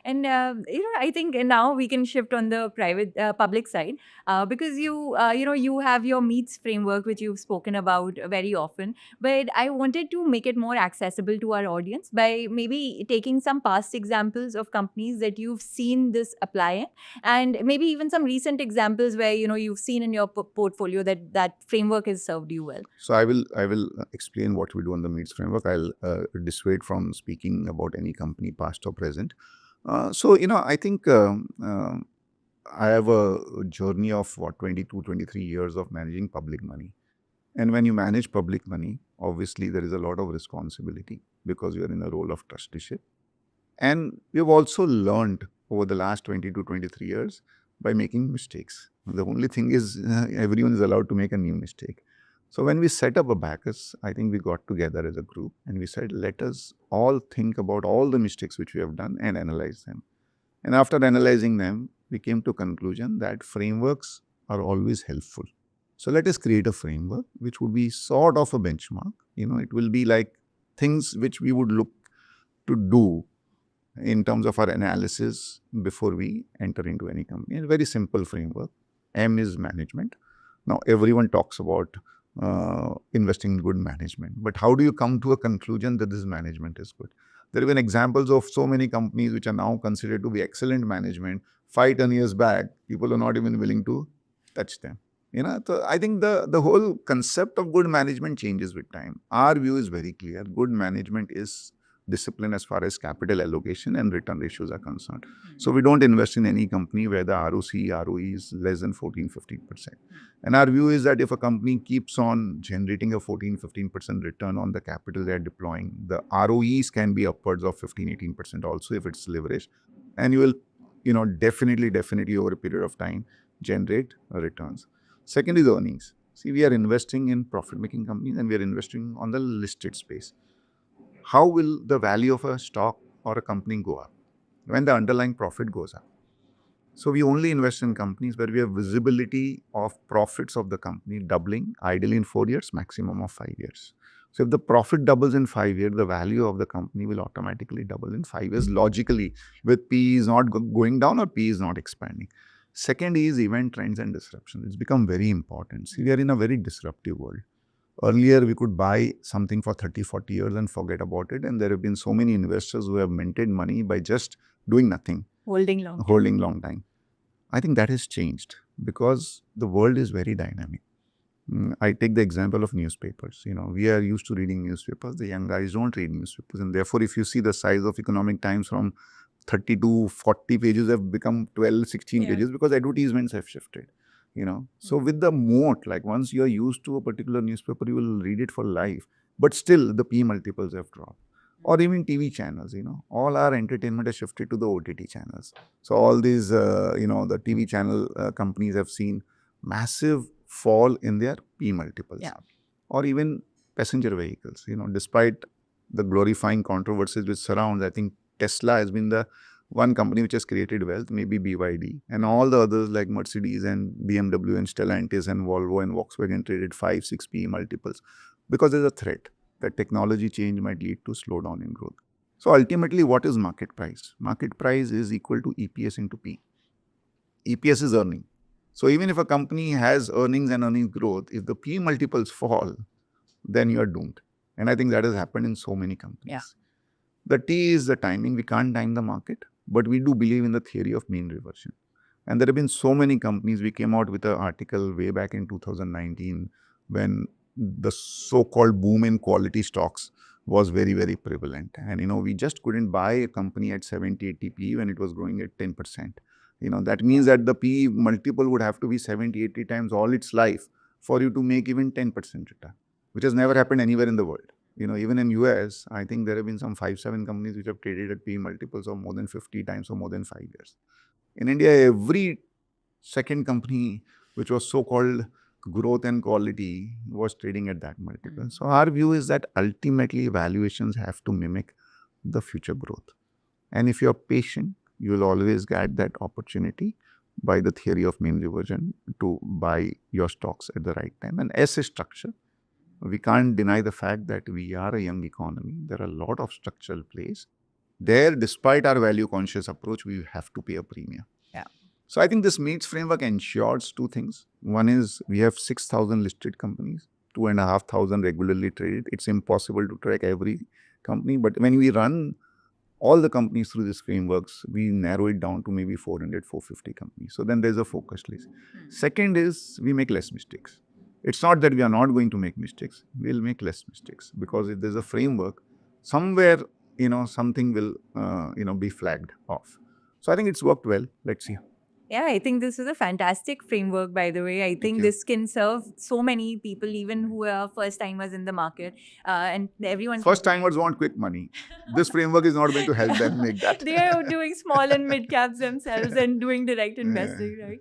And I think now we can shift on the public side, because you have your meets framework which you've spoken about very often. But I wanted to make it more accessible to our audience by maybe taking some past examples of companies that you've seen this applying, and maybe even some recent examples where you've seen in your portfolio that framework has served you well. So I will explain what we do on the meets framework. I'll dissuade from speaking about any company, past or present. I think I have a journey of 22, 23 years of managing public money. And when you manage public money, obviously there is a lot of responsibility because you are in a role of trusteeship. And we've also learned over the last 20 to 23 years by making mistakes. The only thing is everyone is allowed to make a new mistake. So when we set up Abakkus, I think we got together as a group and we said, let us all think about all the mistakes which we have done and analyze them. And after analyzing them, we came to a conclusion that frameworks are always helpful. So let us create a framework which would be sort of a benchmark. It will be like things which we would look to do in terms of our analysis before we enter into any company. It's a very simple framework. M is management. Now, everyone talks about investing in good management. But how do you come to a conclusion that this management is good? There have been examples of so many companies which are now considered to be excellent management. 5-10 years back, people are not even willing to touch them. So I think the whole concept of good management changes with time. Our view is very clear. Good management is discipline as far as capital allocation and return ratios are concerned. So we don't invest in any company where the ROC, ROE is less than 14-15%. And our view is that if a company keeps on generating a 14-15% return on the capital they're deploying, the ROEs can be upwards of 15-18% also if it's leveraged. And you will, definitely over a period of time generate returns. Second is earnings. See, we are investing in profit-making companies and we are investing on the listed space. How will the value of a stock or a company go up? When the underlying profit goes up. So we only invest in companies where we have visibility of profits of the company doubling, ideally in 4 years, maximum of 5 years. So if the profit doubles in 5 years, the value of the company will automatically double in 5 years, logically, with PE is not going down or PE is not expanding. Second is event trends and disruption. It's become very important. See, we are in a very disruptive world. Earlier, we could buy something for 30, 40 years and forget about it. And there have been so many investors who have minted money by just doing nothing. Holding long time. I think that has changed because the world is very dynamic. I take the example of newspapers. We are used to reading newspapers. The young guys don't read newspapers. And therefore, if you see the size of Economic Times from 30 to 40 pages have become 12, 16 pages because advertisements have shifted. So with the moat, like once you are used to a particular newspaper, you will read it for life. But still, the P multiples have dropped. Or even TV channels, all our entertainment has shifted to the OTT channels. So all these, the TV channel companies have seen massive fall in their P multiples. Yeah. Or even passenger vehicles, despite the glorifying controversies which surrounds, I think Tesla has been the one company which has created wealth, maybe BYD, and all the others like Mercedes and BMW and Stellantis and Volvo and Volkswagen traded 5-6 PE multiples because there's a threat that technology change might lead to slowdown in growth. So ultimately, what is market price? Market price is equal to EPS into P. EPS is earning. So even if a company has earnings and earnings growth, if the P multiples fall, then you are doomed. And I think that has happened in so many companies. Yeah. The T is the timing. We can't time the market, but we do believe in the theory of mean reversion. And there have been so many companies. We came out with an article way back in 2019 when the so-called boom in quality stocks was very, very prevalent. And, we just couldn't buy a company at 70, 80 PE when it was growing at 10%. That means that the PE multiple would have to be 70, 80 times all its life for you to make even 10% return, which has never happened anywhere in the world. Even in US, I think there have been some 5-7 companies which have traded at PE multiples of more than 50 times or more than 5 years. In India, every second company which was so-called growth and quality was trading at that multiple. So our view is that ultimately valuations have to mimic the future growth. And if you're patient, you will always get that opportunity by the theory of mean reversion to buy your stocks at the right time. And S is structure. We can't deny the fact that we are a young economy. There are a lot of structural plays. There, despite our value conscious approach, we have to pay a premium. Yeah. So I think this meets framework ensures two things. One is we have 6,000 listed companies, 2,500 regularly traded. It's impossible to track every company, but when we run all the companies through these frameworks, we narrow it down to maybe 400, 450 companies. So then there's a focused list. Second is we make less mistakes. It's not that we are not going to make mistakes. We'll make less mistakes because if there's a framework, somewhere, something will, be flagged off. So I think it's worked well. Let's see. Yeah, I think this is a fantastic framework, by the way. I think you. this can serve so many people, even who are first timers in the market. And everyone. First timers want quick money. This framework is not going to help them make that. They are doing small and mid caps themselves and doing direct investing, right?